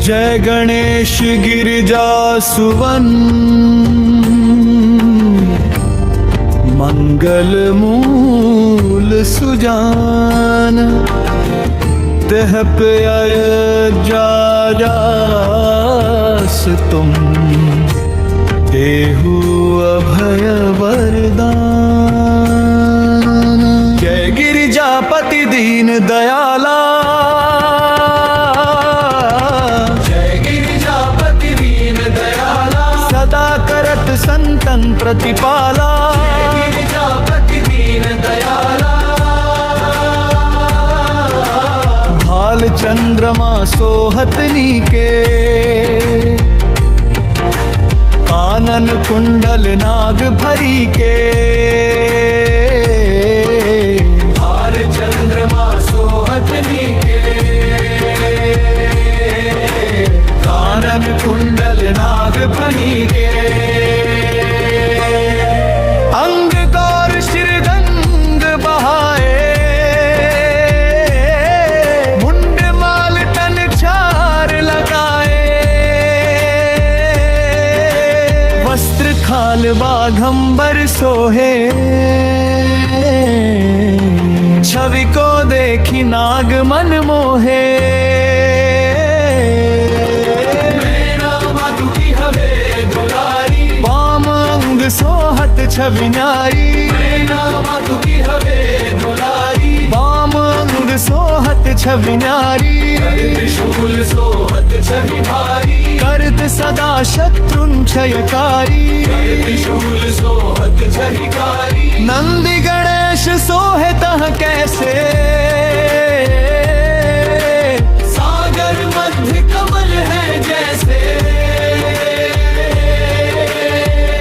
जय गणेश गिरिजा सुवन मंगल मूल सुजान तेह पे जास तुम देहु अभय वरदान। जय गिरिजापति दीन दयाला, जय गिरिजापति दीन दयाला, सदा करत संतन प्रतिपाला। जय गिरिजापति दीन दयाला, भाल चंद्रमा सोहतनी के, कानन कुंडल नाग भरी के। भाल चंद्रमा सोहतनी के, कानन कुंडल नाग भरी के। अंग गौर शिरगंग बहाए, मुंड माल तन चार लगाए। वस्त्र खाल बाघंबर सोहे, छवि को देखी नाग मन मोहे। वाम अंग सोहत छवि नारी, वाम अंग सोहत छवि नारी। त्रिशूल सोहत छवि भारी, करत सदा शत्रुन क्षयकारी। त्रिशूल सोहत छविकारी, नंदी गणेश सोहे तह कैसे। सागर मध्य कमल है जैसे,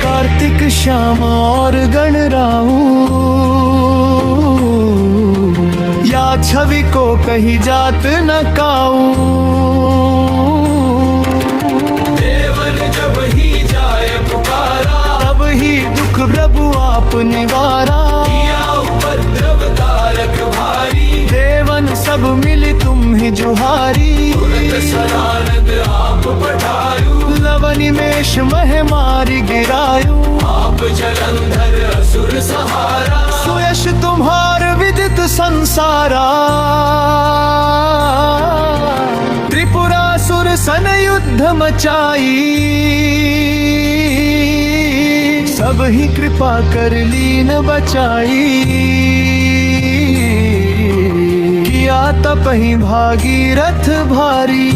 कार्तिक श्याम और गणराऊ। या छवि को कही जात न काऊ। देवन जब ही जाए पुकारा, तब ही दुख प्रभु आप निवारा। किया उपद्रव कारक भारी, देवन सब मिली तुम ही जुहारी। तुरंत सरानद आप पठायु, लवनिमेष मह मारी गिरायु। आप जलंधर असुर सहारा, सुयश तुम्हार विदित संसारा। त्रिपुरासुर सन युद्ध मचाई, सब ही कृपा कर लीन बचाई। किया तप ही भागीरथ भारी,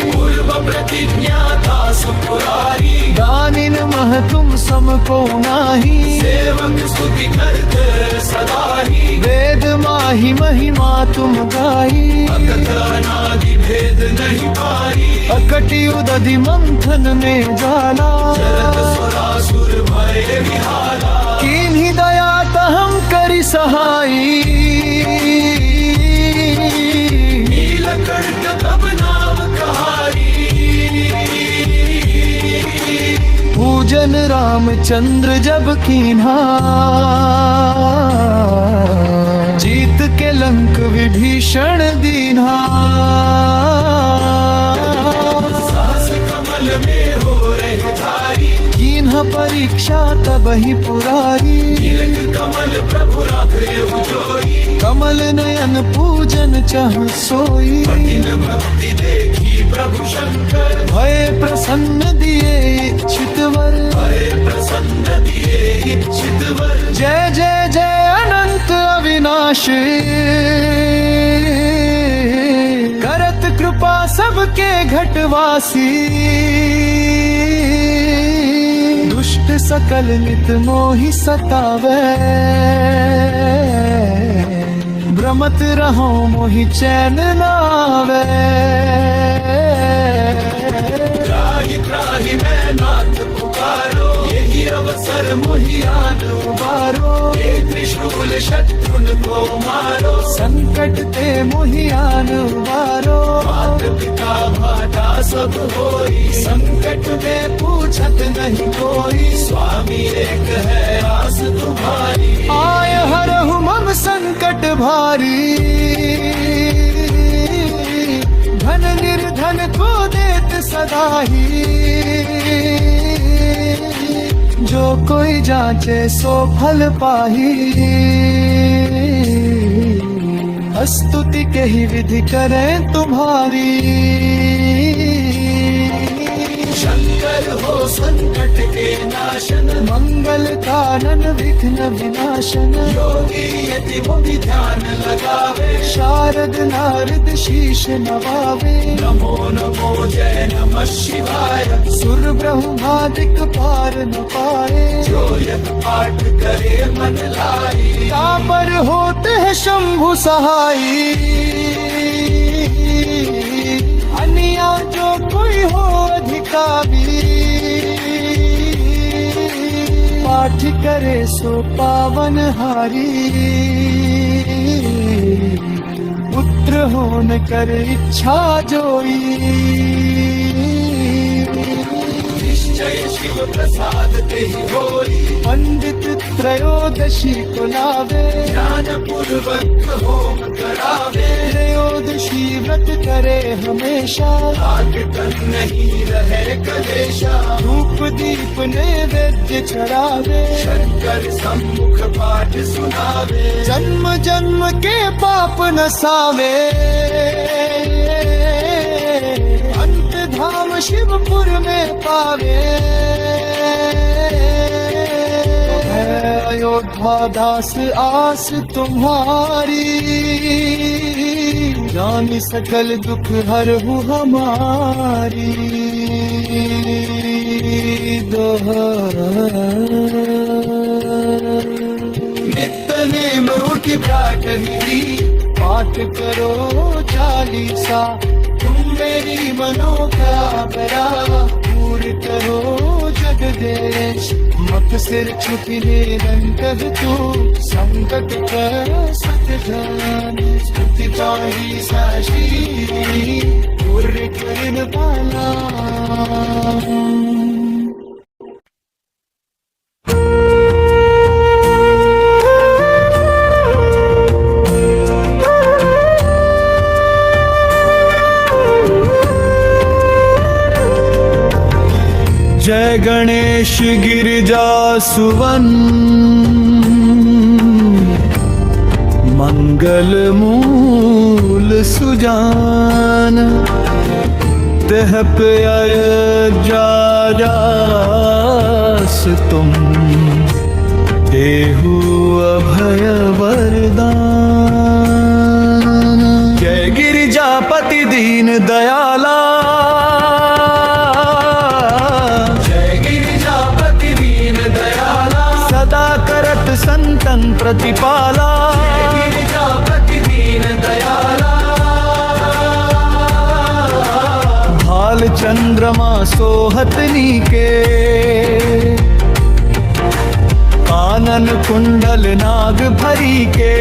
पूर्व प्रतिज्ञा था सुपुरारी। दानिन मह तुम सम को नाही, सेवक स्तुति करते सदा ही। वेद माही महिमा तुम गाई, अकथ अनादि भेद नहीं पाई। अकटि उदधि मंथन में जाला, चरत सुरासुर भय विहाला। कीन्ही दया तहम करि सहाई, नीलकंठ तब नाम कहाई। पूजन रामचंद्र जब कीन्हा, जीत के लंक विभीषण दीन्हा। सास कमल में हो रही धारी, कीन्हा परीक्षा तब ही पुरारी। कमल प्रभु राखे जोई, कमल नयन पूजन चाह सोई। भक्ति देखी प्रभु शंकर, भय प्रसन्न दिए इच्छित वर। भय प्रसन्न दिए इच्छित वर। जय जय जय अनंत अविनाशी, करत कृपा सबके घटवासी। दुष्ट सकल नित मोहि सतावे, भ्रमत रहो मोहि चैन नावे। त्राहि त्राहि मैं नाथ पुकारो, यही अवसर मोहि आन उबारो। ये त्रिशूल शत्रुन को मारो, संकट ते मोहि आन उबारो। मात पिता भाटा सब होई, संकट में पूछत नहीं कोई। स्वामी एक है आस तुम्हारी, आय हरहु मम संकट भारी। धन निर्धन को देत सदा ही, जो कोई जांचे सो फल पाही। स्तुति के ही विधि करें तुम्हारी, शंकर हो संकट के नाशन, मंगल कानन विघ्न विनाशन। योगी यति मुनि ध्यान लगावे, शारद नारद शीश नवावे। नमो नमो जय नमः शिवाय, सुर ब्रह्मादिक पार न पाए। जो यत पाठ करे मन लाई, तापर होते हैं शंभु सहाई। अनिया जो कोई हो अधिकारी, पाठ करे सो पावन हारी। पुत्र होन कर इच्छा जोई, निश्चय शिव प्रसाद ते ही होई। पंडित त्रयोदशी को लावे, ज्ञान पूर्वक होम करावे। त्रयोदशी व्रत करे हमेशा, आटकन नहीं रहे कलेशा। धूप दीप नैवेद्य चढ़ावे, शंकर सम्मुख पाठ सुनावे। जन्म जन्म के पाप नसावे, अंत धाम शिवपुर में पावे। अयोध्या दास आस तुम्हारी, जानी सकल दुख हरहु हमारी। नित्य नेम उठ प्राटही, पाठ करो चालीसा। तुम मेरी मनोकामना, पूर्ण करो जगदेश। मत सिर झुकने रंगत तू, संकट कर सतजान। स्तुति पाही साशी, पूर्ण करन वाला। जय गणेश गिरिजा सुवन, मंगल मूल सुजान। तह पे अयोध्या जास तुम, देहु अभय वरदान। जय गिरिजापति दीन दयाला, संतन प्रतिपाला। गिरिजापति दीन दयाला, भाल चंद्रमा सोहतनी के। कानन कुंडल नाग भरी के,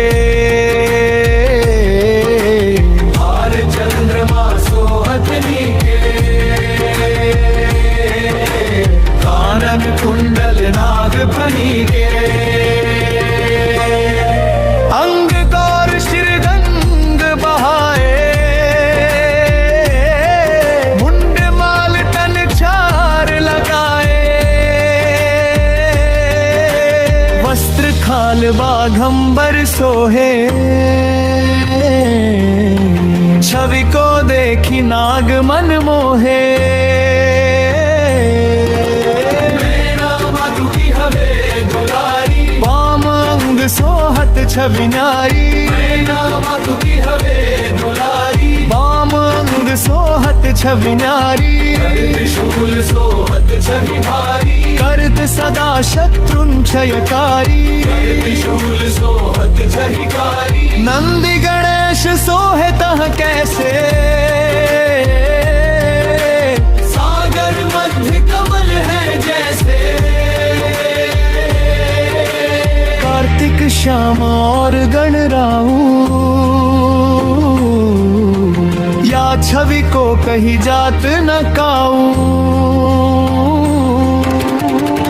भाल चंद्रमा सोहतनी के। कानन कुंडल नाग भरी के। अंग गौर शिरगंग बहाए, मुंड माल तन चार लगाए। वस्त्र खाल बाघंबर सोहे, छवि को देखी नाग मन मोहे। सोहत छवि नारी, बाम अंग सोहत छवि नारी। त्रिशूल सोहत छवि भारी, करत सदा शत्रुन क्षयकारी। त्रिशूल सोहत जहिकारी, नंदी गणेश सोहे तह कैसे। सागर मध्य कमल है जैसे, कार्तिक श्याम और गणराऊ। या छवि को कही जात न काऊ।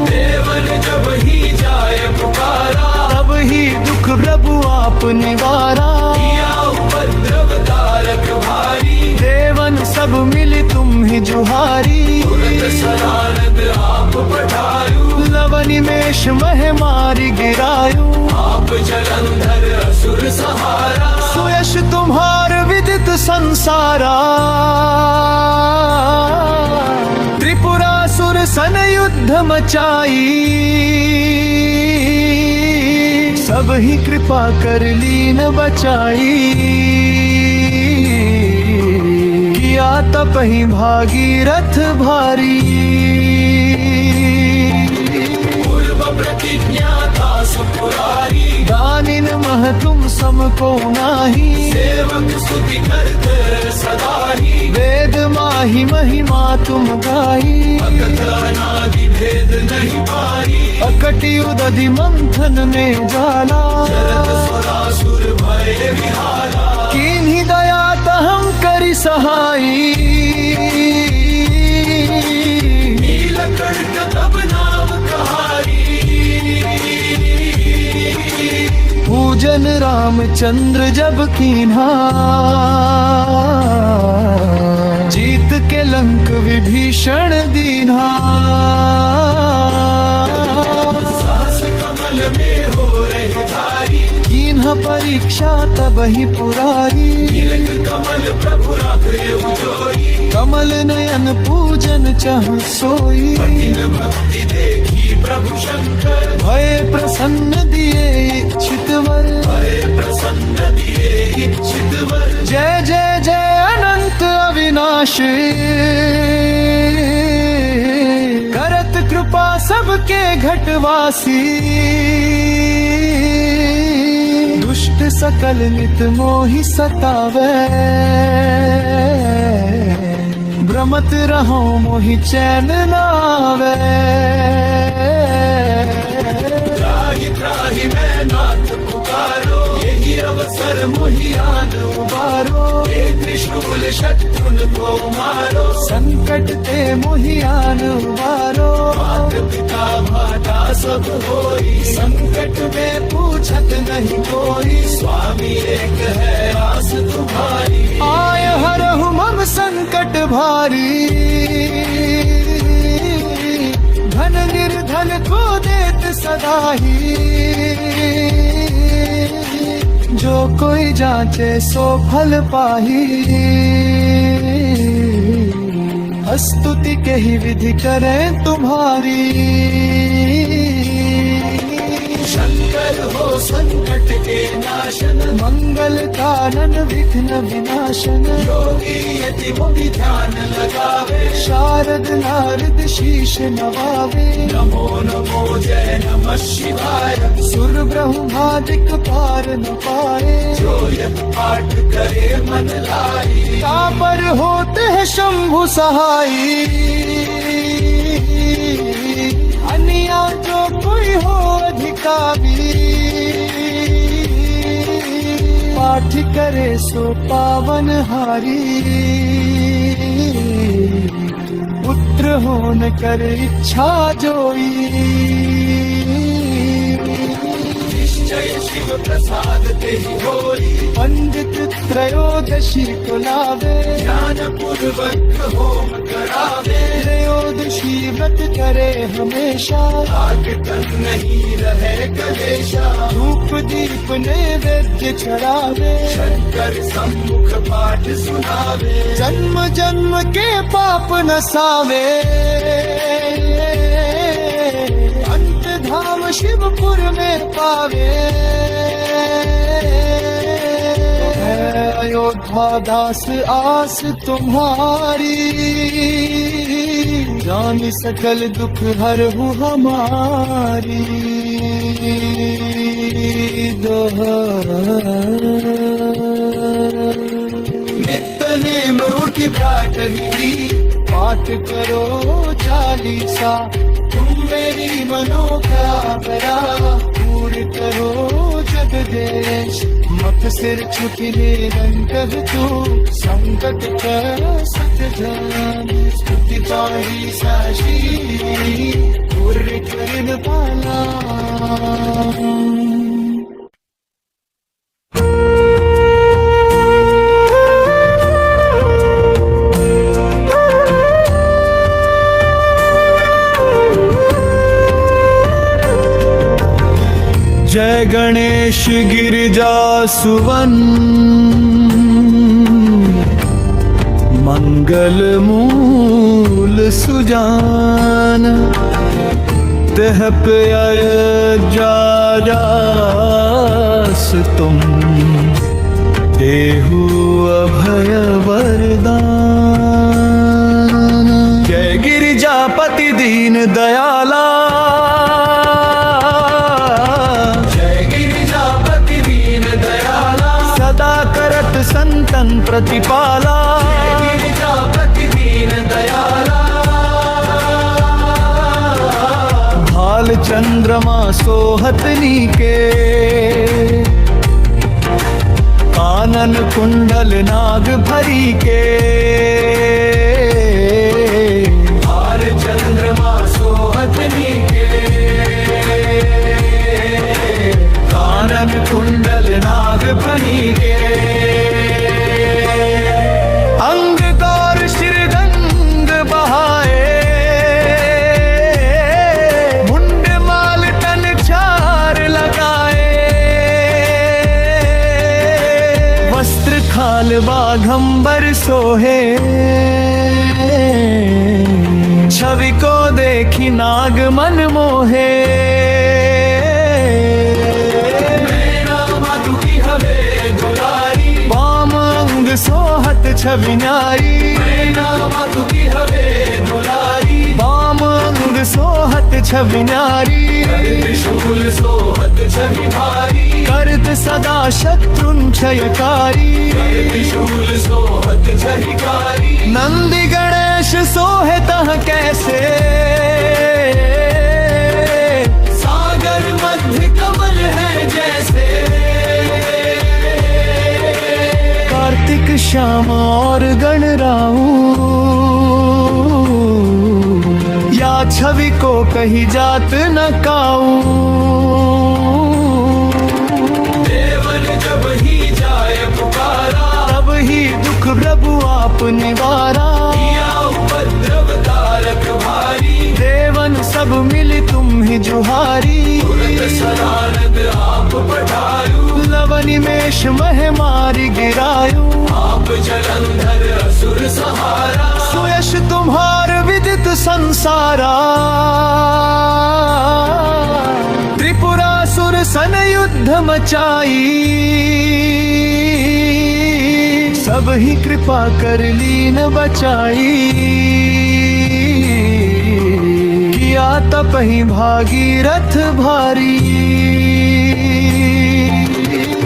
देवन जब ही जाए पुकारा, तब ही दुख प्रभु आप निवारा। उपद्रव तारक भारी, देवन शेष मह मारी गिरायो, आप जलंधर असुर सहारा, सुयश तुम्हार विदित संसारा। त्रिपुरासुर सन युद्ध मचाई, सब ही कृपा कर लीन बचाई। किया तप ही भागीरथ भारी, पूर्व प्रतिज्ञा था सुपुरारी। दानिन मह तुम सम को नाही, सेवक स्तुति करते सदा ही। वेद माही महिमा तुम गाई, अकथ अनादि भेद नहीं पाई। अकटि उदधि मंथन में जाला, जरत सुरासुर भय विहाला। किन्हीं दया तहम करि सहाई, नीलकंठ तब नाम कहाई। पूजन रामचंद्र जब कीन्हा, जीत के लंक विभीषण दीन्हा। सास कमल में हो रही धारी, कीन्हा परीक्षा तब ही पुरारी। नीलक कमल प्रभु राखे उजोई, कमल नयन पूजन चह सोई। भक्ति देखी प्रभु शंकर, भय प्रसन्न दिए इच्छित वर। भय प्रसन्न दिए इच्छित वर। जय जय जय अनंत अविनाशी, करत कृपा सबके घटवासी। दुष्ट सकल नित मोहि सतावे, भ्रमत रहो मोहि चैन नावे। त्राहि त्राहि मैं नाथ पुकारो, यही अवसर मोहि आन उबारो। हे त्रिशूल शत्रुन को मारो, संकट ते मोहि आन उबारो। मात पिता माता सब होई, संकट में पूछत नहीं कोई। स्वामी एक है आस तुम्हारी, आय हरहु मम संकट भारी। धन निर्धन को देत सदा ही, जो कोई जांचे सो फल पाही। स्तुति के ही विधि करें तुम्हारी, शंकर हो संकट के नाशन। मंगल कानन विघ्न विनाशन, योगी यति मुनि ध्यान लगावे। शारद नारद शीश नवावे, नमो नमो जय नमः शिवाय। सुर ब्रह्मादिक पार न पाए, जो यत पाठ करे मन लाई। तापर होते हैं शंभु सहाई, अनिया जो कोई हो अधिकारी। पाठ करे सो पावन हारी, पुत्र हो न कर इच्छा जोई। निश्चय शिव प्रसाद तेहि होई, पंडित त्रयोदशी को लावे। ज्ञान पूर्वक होम करावे, त्रयोदशी व्रत करे हमेशा। आग तन नहीं रहे कलेशा, धूप दीप नैवेद्य चढ़ावे। शंकर सम्मुख पाठ सुनावे, जन्म जन्म के पाप नसावे। अंत धाम शिवपुर में पावे, अयोध्या दास आस तुम्हारी। जान सकल दुख हरहु हमारी। नित्यनेम उठी प्रार्थनी, पाठ करो चालीसा। तुम मेरी मनोकामना पूर्ण करो जगदेश। मत सिर झुकी निरंतर तू, संकट कर सत जान। स्तुति पाही साशी, पूर्ण करन पाला। जय गणेश गिरिजा सुवन मंगल मूल सुजान तेह पे जास तुम देहु अभय वरदान। जय गिरिजापति दीन दयाला, जय गिरिजापति दीन दयाला, सदा करत संतन प्रतिपाला। गिरिजापति दीन दयाला, भाल चंद्रमा सोहतनी के, कानन कुंडल नाग भरी के। भाल चंद्रमा सोहतनी के, कानन कुंडल नाग भरी के। अंग गौर शिरगंग बहाए, मुंड माल तन चार लगाए। वस्त्र खाल बाघंबर सोहे, छवि को देखी नाग मन मोहे। वाम अंग सोहत छवि न्यारी, वाम अंग सोहत छवि न्यारी। त्रिशूल सोहत छवि भारी, करत सदा शत्रुन क्षयकारी। त्रिशूल सोहत क्षयकारी, नंदी गणेश सोहे तह कैसे। सागर मध्य कमल है जैसे, कार्तिक श्याम और गणराऊ। या छवि को कही जात न काऊ। देवन जब ही जाए पुकारा, तब ही दुख प्रभु आप निवारा। उपद्रव तारक भारी, देवन सब मिली तुम ही जुहारी। सदानंद आप पठायु, लवनिमेष मह मारी गिरायु। आप जलंधर असुर सहारा, सुयश तुम्हार विदित संसारा। त्रिपुरासुर सन युद्ध मचाई, सब ही कृपा कर लीन बचाई। किया तपहि भागीरथ भारी,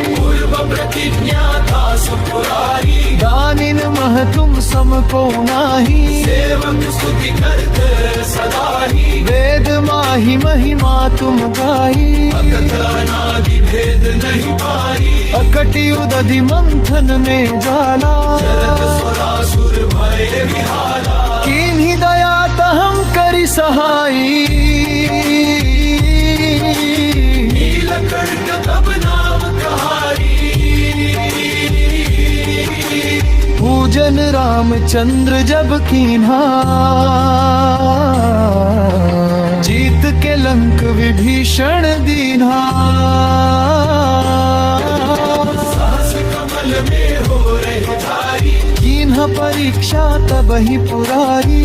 पूर्व प्रतिज्ञा था सुपुरारी। दानिन मह तुम सम को नाही, सेवक स्तुति करते सदा ही। वेद माही महिमा तुम गाई, अकथ अनादि भेद नहीं पाई। अकटि उदधि मंथन में जाला, जरत सुरासुर भय विहाला। किन्हीं दया तहम करि सहाई, नीलकंठ तब नाम कहाई। पूजन रामचंद्र जब कीन्हा, जीत के लंक विभीषण दीन्हा। सास कमल में हो रही धारी, कीन्हा परीक्षा तब ही पुरारी।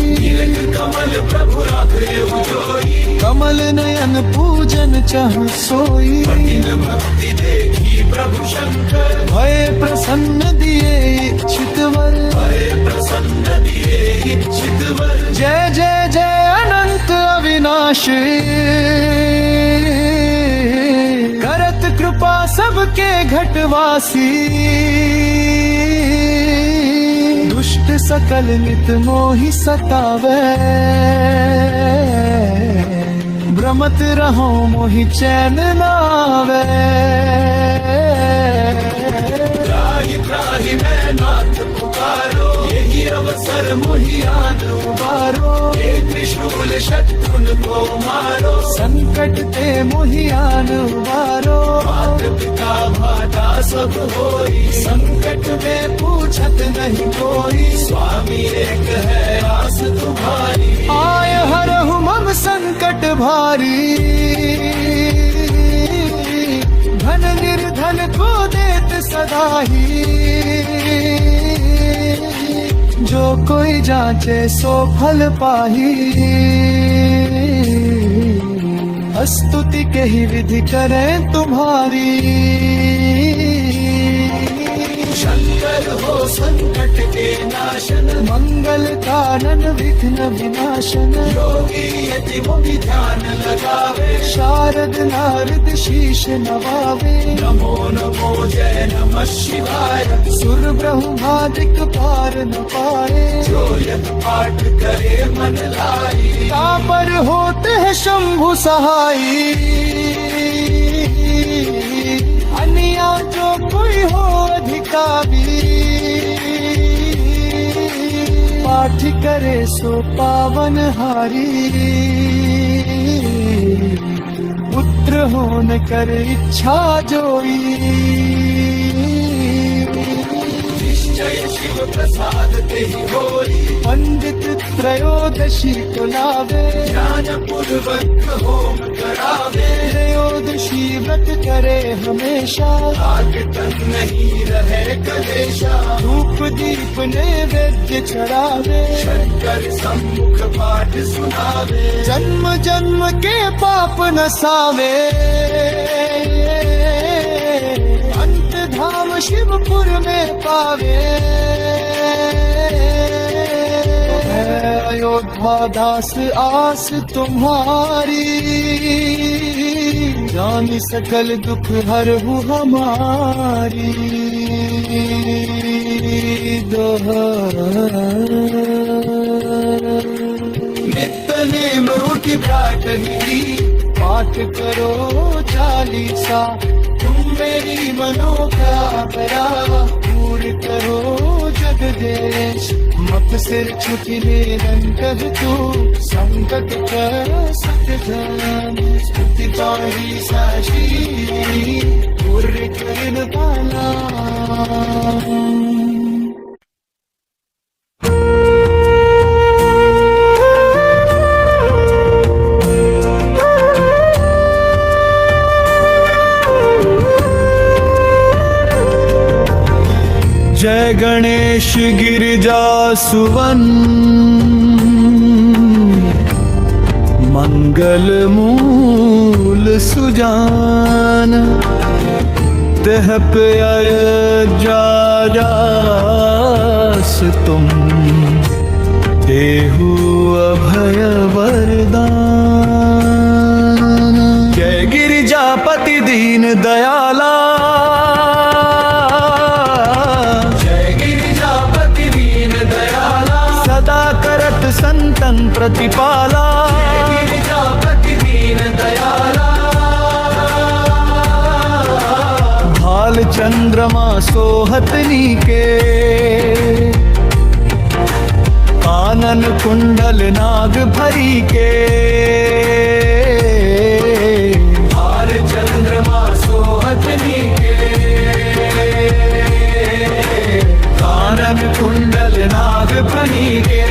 कमल प्रभु राखे उजोई, कमल नयन पूजन चह सोई। भक्ति देखी प्रभु शंकर, भय प्रसन्न दिए इच्छित वर। भय प्रसन्न दिए इच्छित वर। जय जय जय अनंत अविनाशी, करत कृपा सबके घटवासी। दुष्ट सकल नित मोहि सतावे, भ्रमत रहो मोहि चैन नावे। त्राहि त्राहि मैं नाथ पुकारो, यही अवसर मोहि आन उबारो। हे त्रिशूल शत्रुन को मारो, संकट ते मोहि आन उबारो। मात पिता भाता सब होई, संकट में पूछत नहीं कोई। स्वामी एक है आस तुम्हारी, आय हरहु मम संकट भारी। सदा ही। जो कोई जांचे सो फल पाही, स्तुति के ही विधि करें तुम्हारी। शंकर हो संकट के नाशन, मंगल कानन विघ्न विनाशन। योगी यति मुनि ध्यान लगावे, शारद नारद शीश नवावे। नमो नमो जय नमः शिवाय, सुर ब्रह्मादिक पार न पाए। जो यत पाठ करे मन लाई, तापर होते हैं शंभु सहाई। अनिया जो कोई हो अधिकारी, पाठ करे सो पावन हारी। पुत्र होन कर इच्छा जोई, निश्चय शिव प्रसाद ते ही होई। पंडित त्रयोदशी को लावे, ज्ञान पूर्वक होम करावे। त्रयोदशी व्रत करे हमेशा, आग तक नहीं रहे कलेशा। धूप दीप नैवेद्य चढ़ावे, शंकर सम्मुख पाठ सुनावे। जन्म जन्म के पाप नसावे, अंत धाम शिवपुर में पावे। अयोध्या दास आस तुम्हारी, जान सकल दुख हरहु हमारी। नित्य नेम उठी बैठही, पाठ करो चालीसा। तुम मेरी मनोकामना, पूर्ण करो जगदेश। मत सिर झुकी निरंतर तू, संकट कर सतधन। स्तुति पाही साशी, पूर्ण करन वाला। जय गणेश गिरिजा सुवन, मंगल मूल सुजान। तेह पे अयोध्या दास तुम, देहु अभय वरदान। जय गिरिजापति दीन दयाला, संतन प्रतिपाला। गिरिजापति दीन दयाला, भाल चंद्रमा सोहतनी के। कानन कुंडल नाग भरी के, भाल चंद्रमा सोहतनी के। कानन कुंडल नाग भरी के,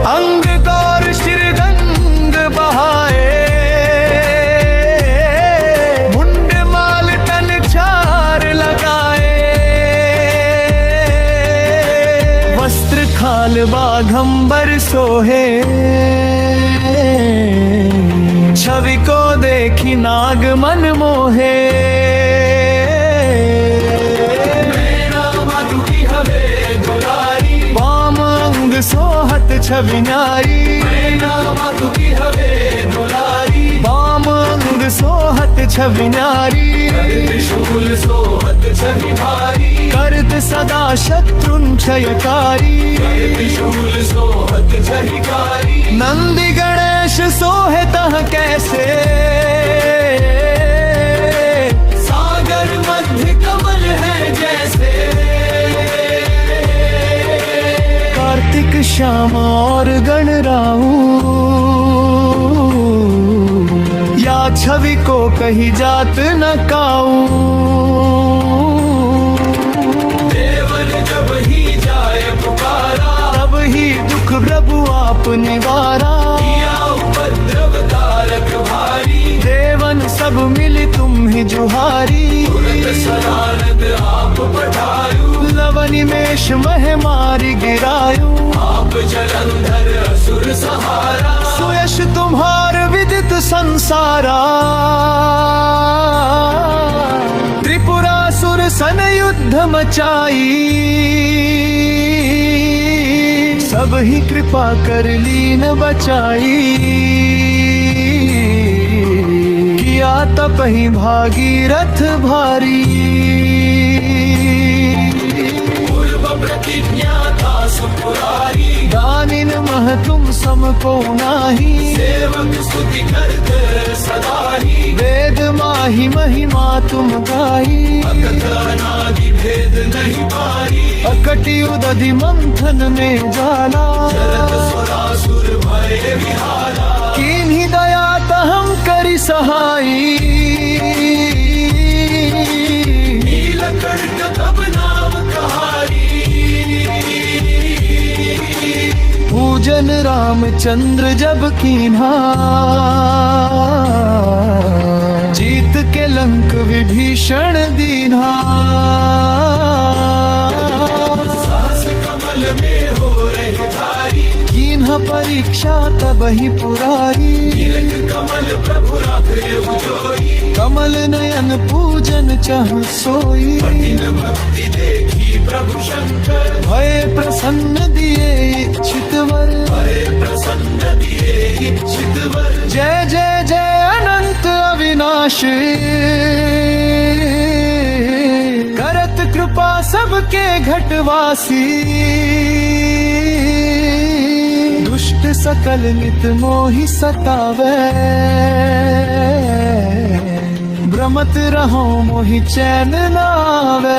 अंग गौर शिरगंग बहाए। मुंड माल तन चार लगाए, वस्त्र खाल बाघंबर सोहे। छवि को देखी नाग मन मोहे। सोहत छवि नारी, बाम अंग सोहत छवि नारी। त्रिशूल सोहत छवि भारी, करत सदा शत्रुन क्षयकारी। त्रिशूल सोहत छविकारी, नंदी गणेश सोहतः कैसे। सागर मध्य कमल है जैसे, कार्तिक श्याम और गणराऊ। या छवि को कही जात न काऊ। देवन जब ही जाए पुकारा, तब ही दुख प्रभु आप निवारा। किया उपद्रव तारक भारी, देवन सब मिल तुम ही जुहारी। शेष मह मारी गिरायु, आप जलंधर असुर सहारा, सुयश तुम्हार विदित संसारा। त्रिपुरासुर सन युद्ध मचाई, सब ही कृपा कर लीन बचाई। किया तपहि भागीरथ भारी, पूर्व प्रतिज्ञा था सुपुरारी। दानिन मह तुम सम को नाही, सेवक स्तुति करते सदा ही। वेद माहि महिमा तुम गाई, अकथ अनादि भेद नहीं पारी। अकटि उदधि मंथन में जाला, जरत सुरासुर भय विहारा। कीन्ही दया तहम करि सहाई, नीलकंठ तब नाम कहारी। पूजन रामचंद्र जब कीन्हा, जीत के लंक विभीषण दीन्हा। सास कमल में हो रहे धारी, कीन्हा परीक्षा तब ही पुरारी। कमल प्रभु राखे जोई, कमल नयन पूजन चह सोई। भक्ति देखी प्रभु शंकर, भय प्रसन्न दिए इच्छित वर। भय प्रसन्न दिए इच्छित वर। जय जय जय अनंत अविनाशी, करत कृपा सबके घटवासी। दुष्ट सकल नित मोहि सतावे, भ्रमत रहो मोहि चैन नावे।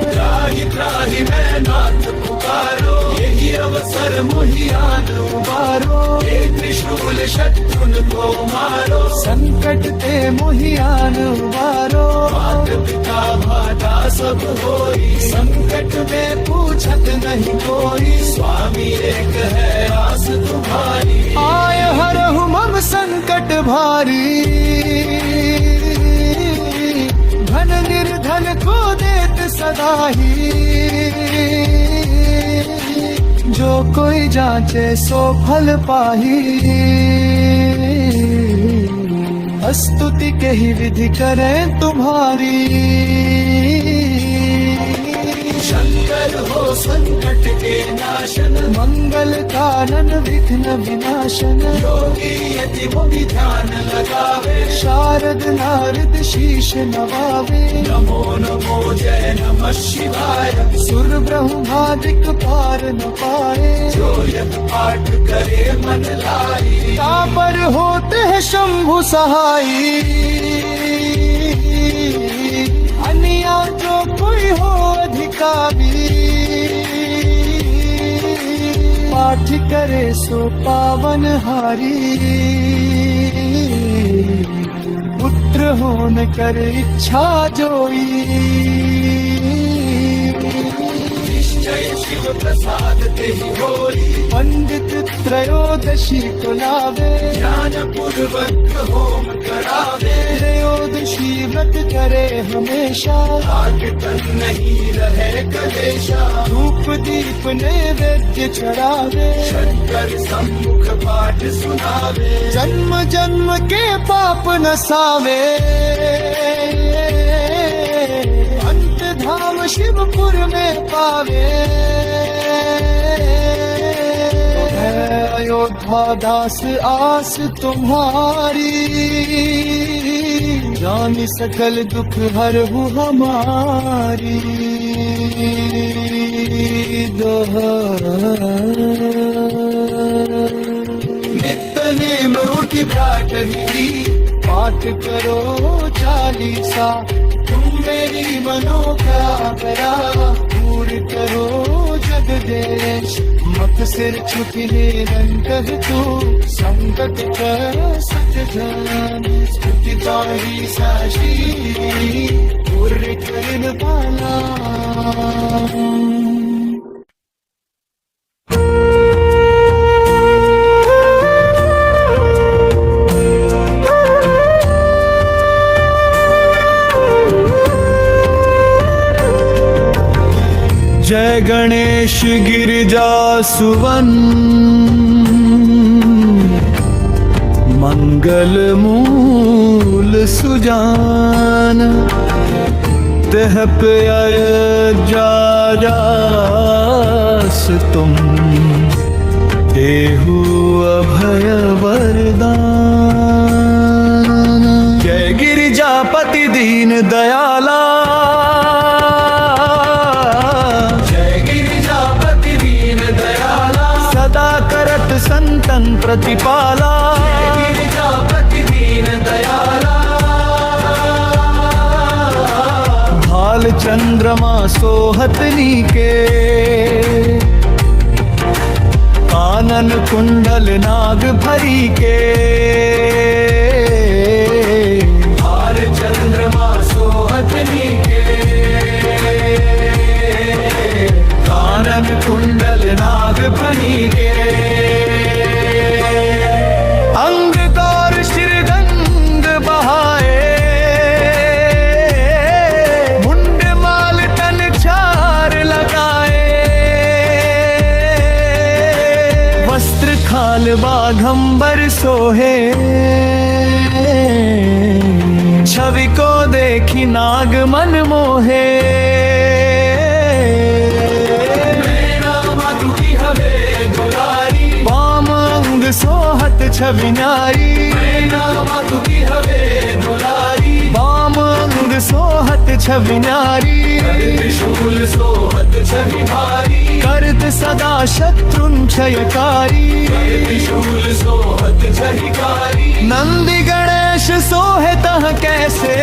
त्राहि त्राहि मैं नाथ पुकारो, यही अवसर मोहि आन उबारो। हे त्रिशूल शत्रुन को मारो, संकट ते मोहि आन उबारो। मात पिता भाता सब होई, संकट में पूछत नहीं कोई। स्वामी एक है आस तुम्हारी, आय हरहु मम संकट भारी। धन निर्धन को देत सदा ही, जो कोई जांचे सो फल पाही। स्तुति के ही विधि करें तुम्हारी, शंकर हो संकट के नाशन। मंगल कारण विघ्न विनाशन, योगी यति मुनि ध्यान लगावे। शारद नारद शीश नवावे, नमो नमो जय नमः शिवाय। सुर ब्रह्मादिक पार न पाए, जो यत पाठ करे मन लाई। तापर होते हैं शंभु सहाई, अनिया जो कोई हो अधिकारी। पाठ करे सो पावन हारी, पुत्र होन कर इच्छा जोई। निश्चय शिव प्रसाद ते होई, पंडित त्रयोदशी को लावे। ज्ञान पूर्वक होम करावे, त्रयोदशी व्रत करे हमेशा। आग तन नहीं रहे कलेशा, धूप दीप नैवेद्य चढ़ावे। शंकर सम्मुख पाठ सुनावे, जन्म जन्म के पाप नसावे। अंत धाम शिवपुर में पावे, अयोध्या दास आस तुम्हारी। जानी सकल दुख हरहु हमारी। नित्य नेम उठी प्राटही, पाठ करो चालीसा। तुम मेरी मनोकामना, पूर्ण करो जगदेश। मत सिर झुकी निरंतर तू, संकट कर सच जान। स्तुति तारी साशी, पूर्ण करन वाला। गणेश गिरिजा सुवन मंगल मूल सुजान तेह पे जास तुम देहु अभय वरदान। जय गिरिजापति दीन दयाला, जय गिरिजापति दीन दयाला, सदा करत संतन प्रतिपाला। जय गिरिजापति दीन दयाला, भाल चंद्रमा सोहत नीके, कानन कुंडल नाग भरी के। भाल चंद्रमा सोहत नीके, कानन कुंडल नाग भरी के। अंग गौर शिरगंग बहाए, मुंड माल तन चार लगाए। वस्त्र खाल बाघंबर सोहे, छवि को देखी नाग मन मोहे। वाम अंग सोहत छवि नारी, वाम अंग सोहत छवि नारी। त्रिशूल सोहत छवि भारी, करत सदा शत्रुन क्षयकारी। त्रिशूल सोहत छविकारी, नंदी गणेश सोहे तह कैसे।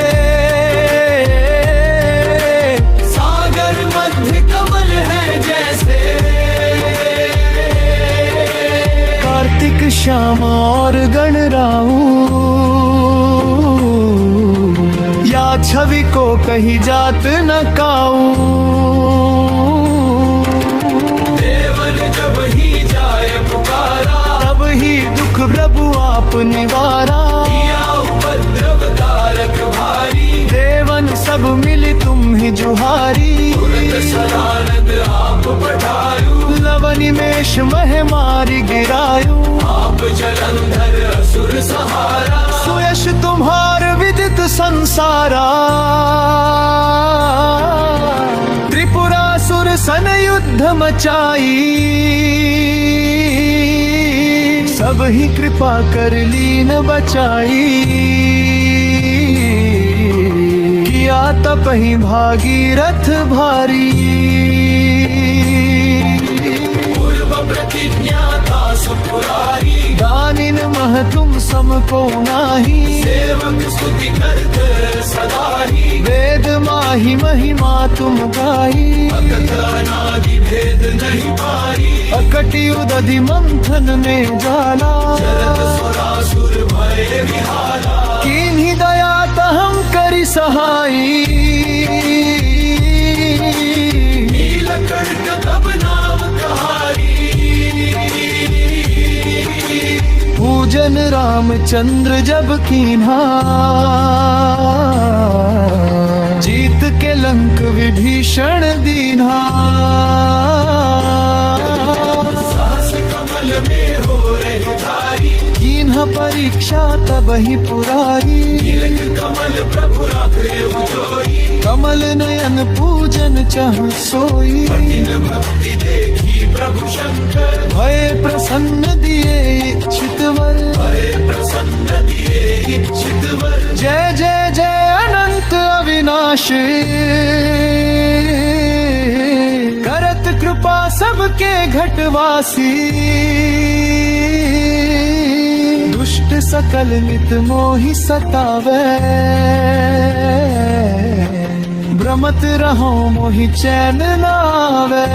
सागर मध्य कमल है जैसे, कार्तिक श्याम और गणराऊ। या छवि को कही जात न काऊ। देवन जब ही जाए पुकारा, तब ही दुख प्रभु आप निवारा। किया उपद्रव तारक भारी, देवन सब मिली तुम ही जुहारी। सदानंद आप पठायु, लवनि मेष मह मारी गिरायु। आप जलंधर असुर सहारा, सुयश तुम्हार विदित संसारा। त्रिपुरासुर सन युद्ध मचाई, सब ही कृपा कर लीन बचाई। किया तप ही भागीरथ भारी, पूर्व प्रतिज्ञा था सुपुरारी। दानिन मह तुम सम को नाही, सेवक स्तुति करत सदा ही। वेद माही महिमा तुम गाई, अकथ अनादि भेद नहीं पाई। अकटि उदधि मंथन में जाला, चरत सुरासुर भय विहाला। कीन्ही दया तहम करि सहाई, नीलकंठ तब नाम कहाई। पूजन रामचंद्र जब कीन्हा, जीत के लंक विभीषण दीन्हा। सास कमल में हो रही धारी, कीन्हा परीक्षा तब ही पुरारी। कमल प्रभु राखे जोई, कमल नयन पूजन चह सोई। भक्ति देखी प्रभु शंकर, भय प्रसन्न दिए इच्छित वर। भय प्रसन्न दिए इच्छित वर। जय जय जय अनंत अविनाशी, करत कृपा सबके घटवासी। दुष्ट सकल नित मोहि सतावे, भ्रमत रहो मोहि चैन नावे।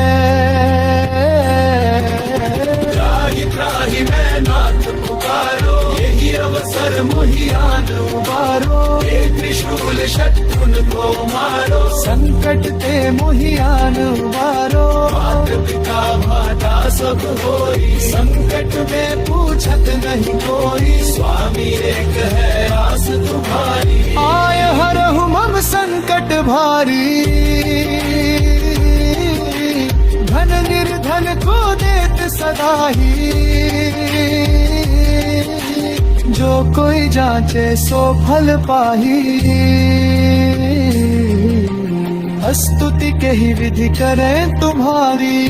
त्राहि त्राहि मैं नाथ पुकारो, यही अवसर मोहि आन उबारो। हे त्रिशूल शत्रुन को मारो, संकट ते मोहि आन उबारो। मात पिता माता सब होई, संकट में पूछत नहीं कोई। स्वामी एक है आस तुम्हारी, आय हरहु मम संकट भारी। धन निर्धन को देत सदा ही, जो कोई जांचे सो फल पाही। स्तुति के ही विधि करें तुम्हारी,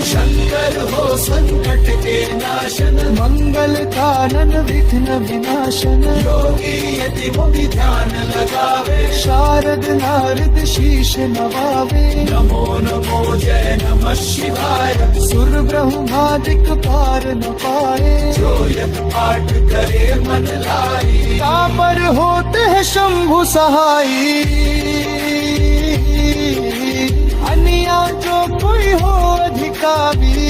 शंकर हो संकट के नाशन, मंगल कारण विघ्न विनाशन। योगी यदि मुनि ध्यान लगावे, शारद नारद शीश नवावे। नमो नमो जय नमः शिवाय, सुर ब्रह्मादिक पार न पाए। जो यत पाठ करे मन लाई, तापर होते हैं शंभु सहाई। अनिया जो कोई हो अधिकारी,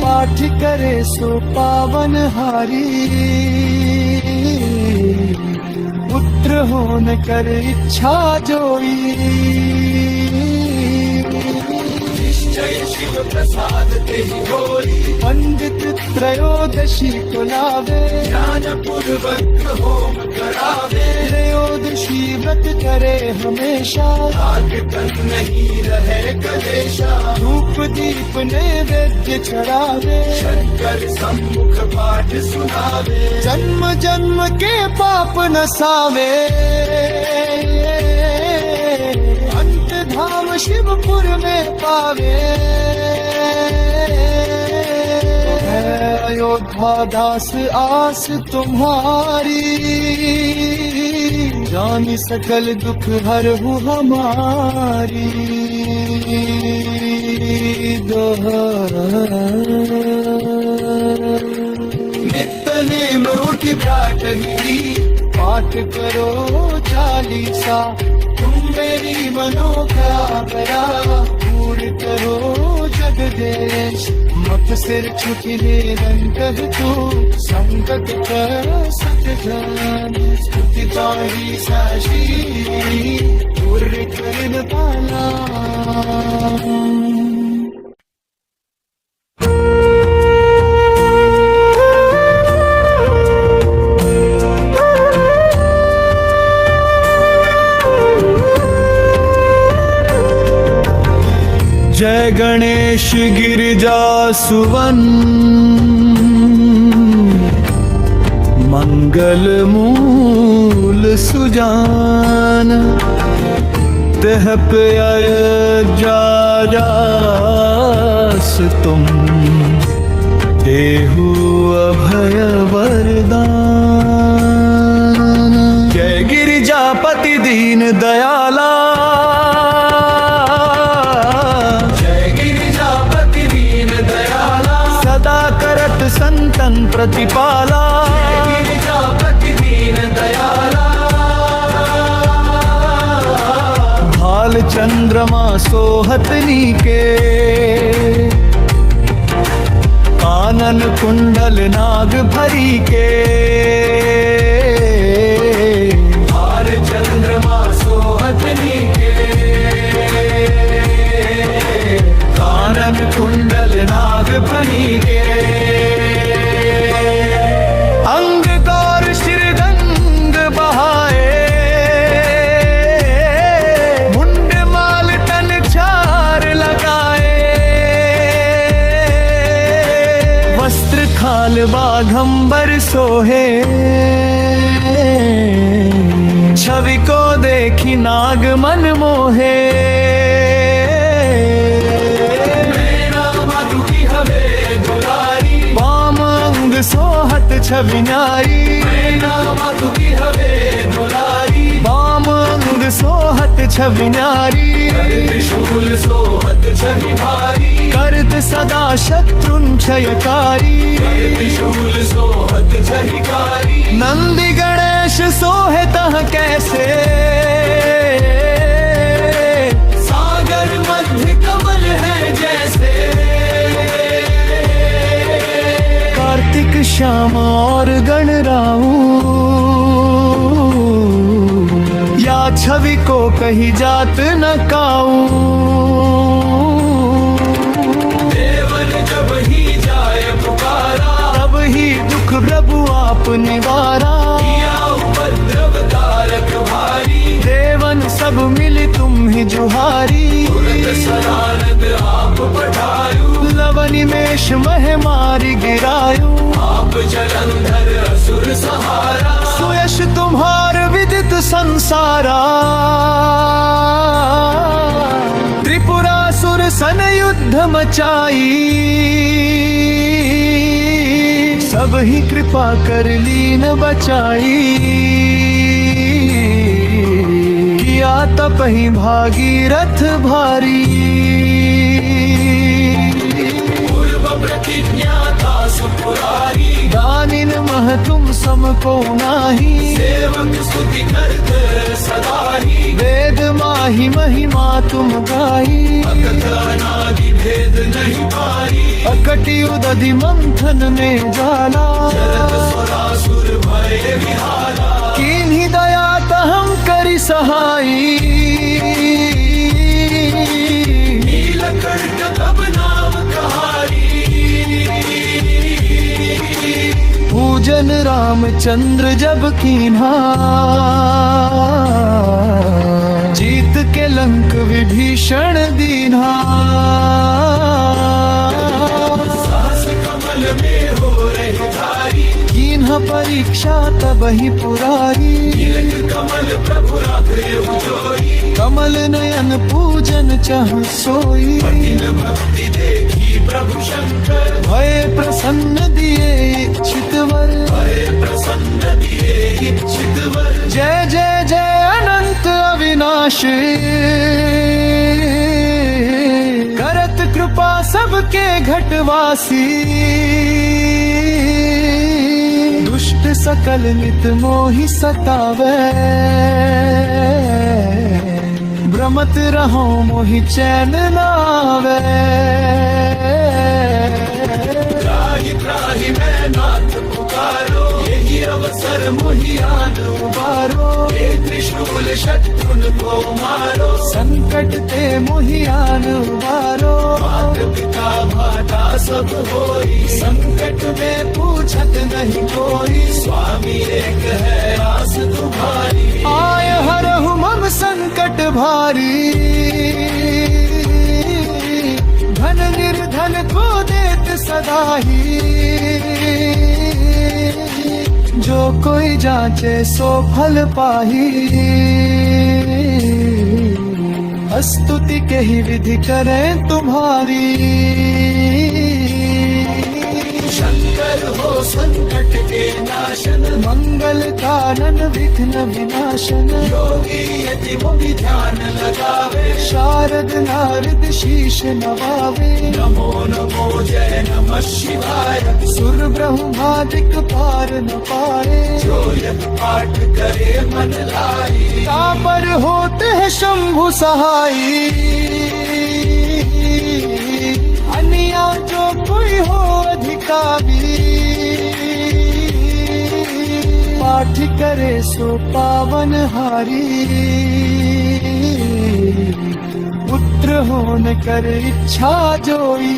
पाठ करे सो पावन हारी। पुत्र होन कर इच्छा जोई, निश्चय शिव प्रसाद तेहि होई। पंडित त्रयोदशी को लावे, ज्ञान पूर्वक होम करावे। त्रयोदशी व्रत करे हमेशा, आग तन नहीं रहे कलेशा। धूप दीप नैवेद्य चढ़ावे, शंकर सम्मुख पाठ सुनावे। जन्म जन्म के पाप नसावे, अंत धाम शिवपुर में पावे। अयोध्या दास आस तुम्हारी, जानी सकल दुख हरहु हमारी। नित्य नेम उठ प्राटही, पाठ करो चालीसा। तुम मेरी मनोकामना, पूर्ण करो जगदेश। मत सिर छुटी निरंतर तू, संकट कर सत जान। स्तुति ताही साशी, पूर्ण कर पाला। जय गणेश गिरिजा सुवन, मंगल मूल सुजान। तेह पे अयोध्या जास तुम, देहु अभय वरदान। जय गिरिजापति दीन दयाला, संतन प्रतिपाला। गिरिजापति दीन दयाला, भाल चंद्रमा सोहतनी के। कानन कुंडल नाग भरी के, भाल चंद्रमा सोहतनी के। कानन कुंडल नाग भरी के, अंग गौर शिरदंग बहाए। मुंड माल तन चार लगाए, वस्त्र खाल बाघंबर सोहे। छवि को देखी नाग मन मोहे। सोहत छवि नारी, मधु की हवे दुलारी। बाम अंग सोहत छवि नारी, त्रिशूल सोहत छवि भारी। करत सदा शत्रुन क्षयकारी, त्रिशूल सोहत छविकारी। नंदी गणेश सोहे तह कैसे, सागर मध्य कमल है जैसे। कार्तिक श्याम और गणराऊ, या छवि को कही जात न काऊ। देवन जब ही जाए पुकारा, तब ही दुख प्रभु आप निवारा। उपद्रव तारक भारी, देवन सब मिली तुम ही जुहारी। सरानंद आप पठायु, लवनिमेष मह मारी गिरायु। आप जलंधर असुर सहारा, सुयश तुम्हार विदित संसारा। त्रिपुरासुर सन युद्ध मचाई, सब ही कृपा कर लीन बचाई। किया तप ही भागीरथ भारी, पूर्व प्रतिज्ञा था सुपुरारी। दानिन मह तुम सम को नाही, सेवक स्तुति करत सदा ही। वेद माही महिमा तुम गाई, अकथ अनादि भेद नहीं पारी। अकटि उदधि मंथन में जाला, जरत स्वरासुर भय विहाला। किन्हीं दया तहम करि सहाई, नीलकंठ तब नाम कहारी। पूजन रामचंद्र जब कीन्हा, जीत के लंक विभीषण दीन्हा। साहस कमल में हो रही धारी, कीन्हा परीक्षा तब ही पुरारी। कमल प्रभु राखे जोई, कमल नयन पूजन चह सोई। भक्ति देखी प्रभु शंकर, भय प्रसन्न दिए इच्छित वर। भय प्रसन्न दिए इच्छित वर। जय जय जय अनंत अविनाशी, करत कृपा सबके घटवासी। दुष्ट सकल नित मोहि सतावे, भ्रमत रहो मोहि चैन नावे। त्राहि त्राहि मैं नाथ पुकारो, यही अवसर मोहि आन उबारो। हे त्रिशूल शत्रुन को मारो, संकट ते मोहि आन उबारो। मात पिता माता सब होई, संकट में पूछत नहीं कोई। स्वामी एक है आस तुम्हारी, आय हरहु मम संकट भारी। धन निर्धन को देत सदा ही, जो कोई जाचे सो फल पाही। स्तुति के ही विधि करें तुम्हारी, शंकर हो संकट के नाशन। मंगल कानन विघ्न विनाशन, योगी यति मुनि ध्यान लगावे। शारद नारद शीश नवावे, नमो नमो जय नमः शिवाय। सुर ब्रह्मादिक पार न पाए, जो यत पाठ करे मन लाई। तापर होते हैं शंभु सहाई, अनिया जो कोई हो अधिकारी। पाठ करे सो पावन हारी, पुत्र होन कर इच्छा जोई।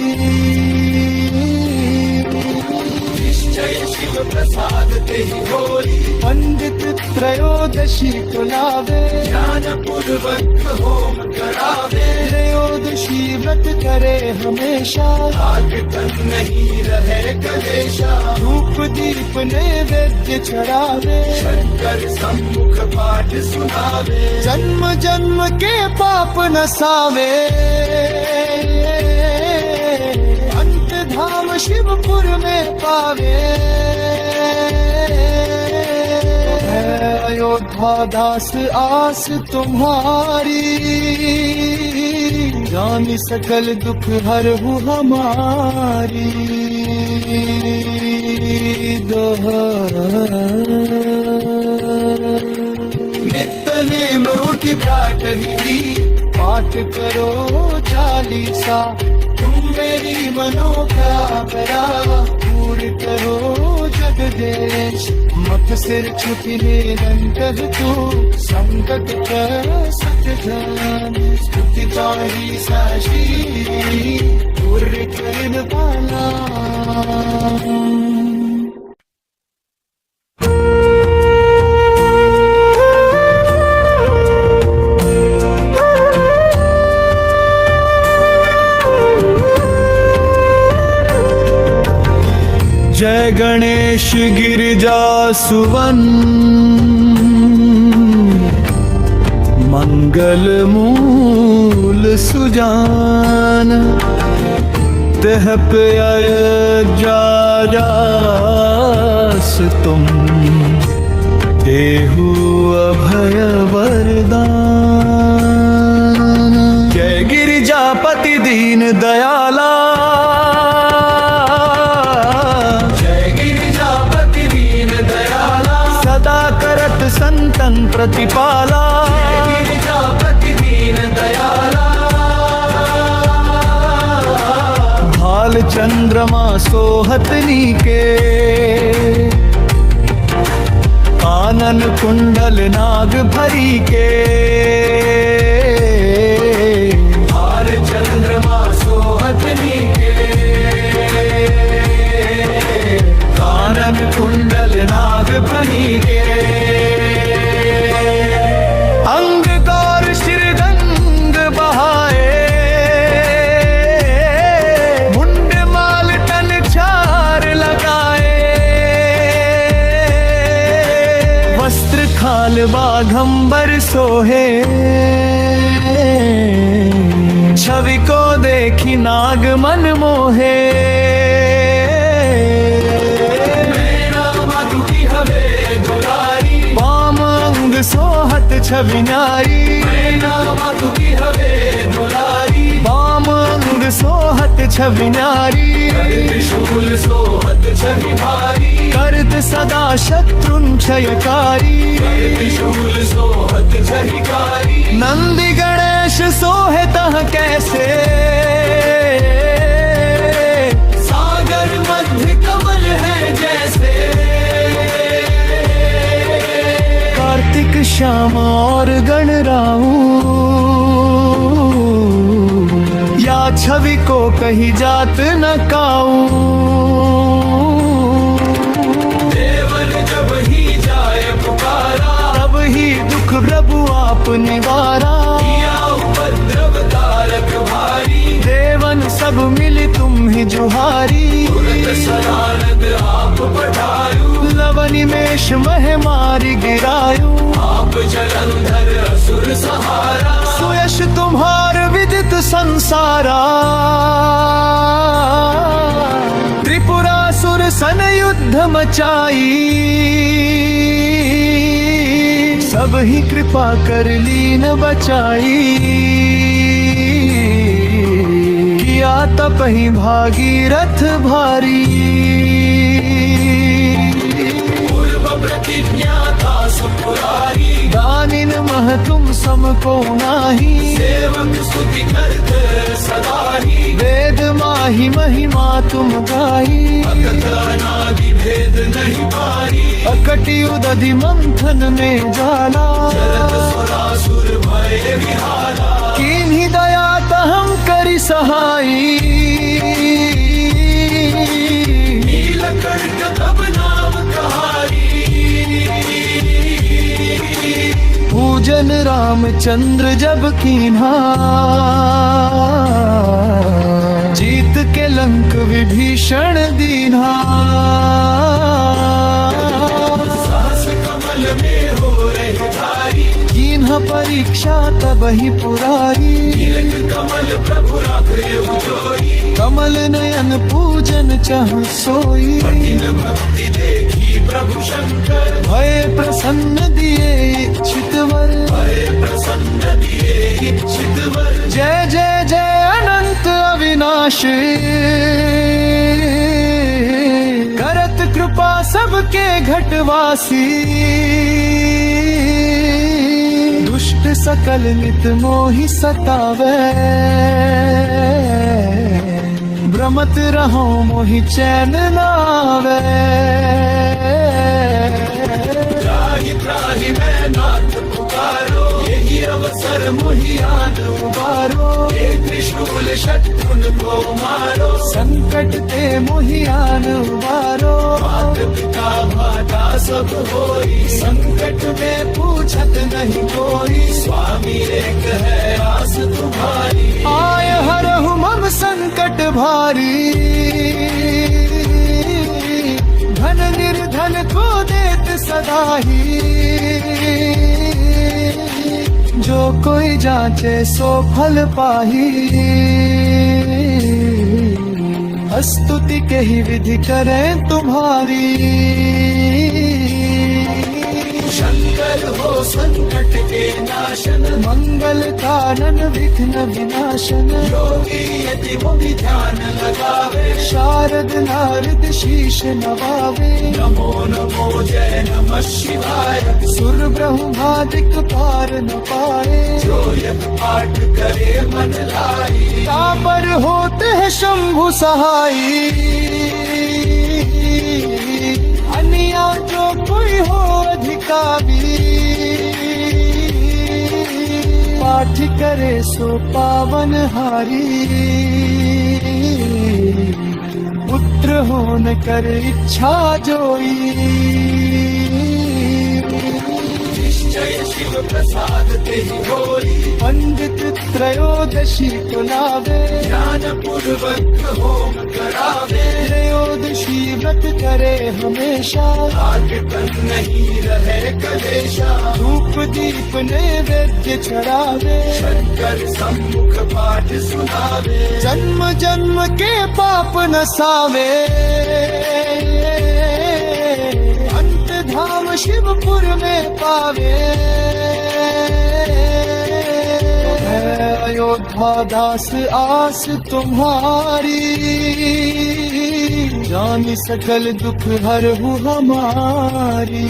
निश्चय शिव प्रसाद ते ही होई, पंडित त्रयोदशी को लावे। ज्ञान पूर्वक होम करावे, त्रयोदशी व्रत करे हमेशा। आग तन नहीं रहे कलेशा, धूप दीप नैवेद्य चढ़ावे। शंकर सम्मुख पाठ सुनावे, जन्म जन्म के पाप नसावे। अंत धाम शिवपुर में पावे। अयोध्या दास आस तुम्हारी, जानी सकल दुख हरहु हमारी। नित्य नेम उठी प्रार्थनी, पाठ करो चालीसा। तुम मेरी मनोकामना पूर्ण करो जगदेश। मत सिर छुपी निरंतर तू, संकट कर सत धन। स्तुति तारी साशी, पूर्ण करन वाला। जय गणेश गिरिजा सुवन मंगल मूल सुजान तेह पे अयोध्या जास तुम देहु अभय वरदान। जय गिरिजापति दीन दयाला, जय गिरिजापति दीन दयाला, सदा करत संतन प्रतिपाला। गिरिजापति दीन दयाला, भाल चंद्रमा सोहतनी के कानन कुंडल नाग भरी के। भाल चंद्रमा सोहतनी के कानन कुंडल नाग भरी के। अंग गौर शिरगंग बहाए मुंड माल तन चार लगाए। वस्त्र खाल बाघंबर सोहे छवि को देखी नाग मन मोहे। वाम अंग सोहत छवि न्यारी, वाम अंग सोहत छवि न्यारी। त्रिशूल सोहत छवि भारी, करत सदा शत्रुन क्षयकारी। त्रिशूल सोहत छविकारी। नंदी गणेश सोहे तह कैसे सागर मध्य कमल है जैसे। कार्तिक श्याम और गणराऊ या छवि को कही जात न काऊ। देवन जब ही जाए पुकारा, तब ही दुख प्रभु आप निवारा। किया उपद्रव तारक भारी, देवन सब मिल तुम ही जुहारी। तुरंत सदानंद आप पठायु, लवनि मेष मह मारि गिरायु। आप जलंधर असुर सहारा। सुयश तुम्हार विदित संसारा। त्रिपुरासुर सन युद्ध मचाई, सब ही कृपा कर लीन बचाई। किया तप ही भागीरथ भारी। पूर्व प्रतिज्ञा था सुपुरारी, दानिन मह तुम सम को नाही। सेवक स्तुति करते सदा ही। वेद माही महिमा तुम गाई। अकथ अनादि भेद नहीं पारी, अकटि उदधि मंथन में जाला। जरत सुरासुर भय विहाला। कीन्ही दया तहम करि सहाई। नीलकंठ तब नाम कहाई, पूजन रामचंद्र जब कीन्हा। जीत के लंक विभीषण दीन्हा। सहस कमल में हो रही धारी, कीन्हा परीक्षा तब ही पुरारी। तिलक कमल प्रभु राखे उजोई। कमल नयन पूजन चह सोई। कठिन भक्ति देखी प्रभु शंकर, भय प्रसन्न दिए इच्छित वर। भय प्रसन्न दिए इच्छित वर। जय जय जय अनंत अविनाश, करत कृपा सबके घटवासी। दुष्ट सकल नित मोहि सतावे, भ्रमत रहो मोहि चैन नावे। त्राहि त्राहि मैं नाथ पुकारो, यही अवसर मुहियान उबारो। हे त्रिशूल शत्रुन को मारो, संकट ते मोहियान उबारो। मात पिता माता सब होई, संकट में पूछत नहीं कोई। स्वामी एक है आस तुम्हारी। आय हरहु मम संकट भारी, ताही, जो कोई जांचे सो फल पाही। स्तुति के ही विधि करें तुम्हारी, शंकर हो संकट के नाशन, मंगल कानन विघ्न विनाशन। योगी यति मुनि ध्यान लगावे, शारद नारद शीश नवावे। नमो नमो जय नमः शिवाय। सुर ब्रह्मादिक पार न पाए, जो यत पाठ करे मन लाई, तापर होते हैं शंभु सहाई। अनिया जो कोई हो अधिकारी, पाठ करे सो पावन हारी। पुत्र होन कर इच्छा जोई, निश्चय शिव प्रसाद तेहि होई। पंडित त्रयोदशी को लावे, ज्ञान पूर्वक होम करावे, त्रयोदशी व्रत करे हमेशा। आगे तन नहीं रहे कलेशा, धूप दीप नैवेद्य चढ़ावे। शंकर सम्मुख पाठ सुनावे, जन्म जन्म के पाप नसावे। अंत धाम शिवपुर में पावे। है अयोध्या दास आस तुम्हारी, जानी सकल दुख हरहु हमारी।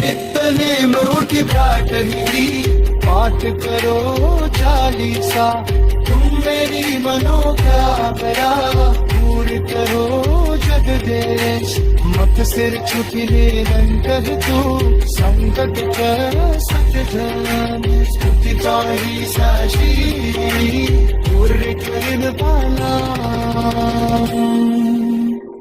नित्य नेम उठी भ्राटरी, पाठ करो चालीसा। तुम मेरी मनोकामना, पूर्ण करो जगदेश। मत सिर झुकी निरंतर तू, संकट कर सतधन। स्तुति पाही साशी, पूर्ण कर बाला।